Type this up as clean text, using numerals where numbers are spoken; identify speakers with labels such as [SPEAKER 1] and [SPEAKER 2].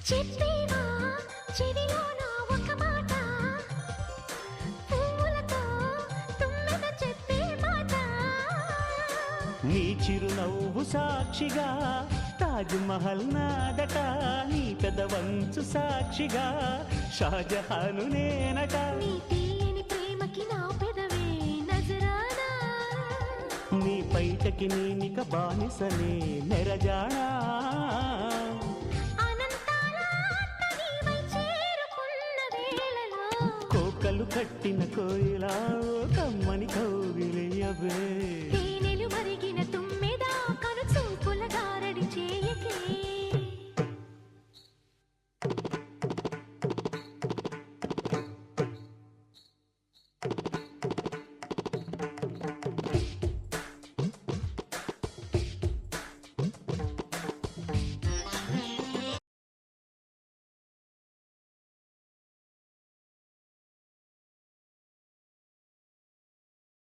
[SPEAKER 1] చెప్పేవా చెవిలోన ఒక మాట, పువ్వులతో తుమ్మెద చెప్పే మాట.
[SPEAKER 2] నీ చిరునవ్వు సాక్షిగా తాజ్ మహల్ నాదట, నీ పెదవంచు సాక్షిగా షాజహాను నేనట.
[SPEAKER 1] నీ తీయని ప్రేమకి నా పెదవే నజరానా,
[SPEAKER 2] నీ పైటకి నేనిక బానిసనే నెరజాడా.
[SPEAKER 1] అనంతాల ఆత్మ నీవై చేరుకున్న వేళలో,
[SPEAKER 2] కోకలు కట్టిన కోయిలా ఓ కమ్మని కౌగిలియవే.
[SPEAKER 1] తేనెలు మరిగిన తుమ్మెద కను చూపుల గారడి చేయగా.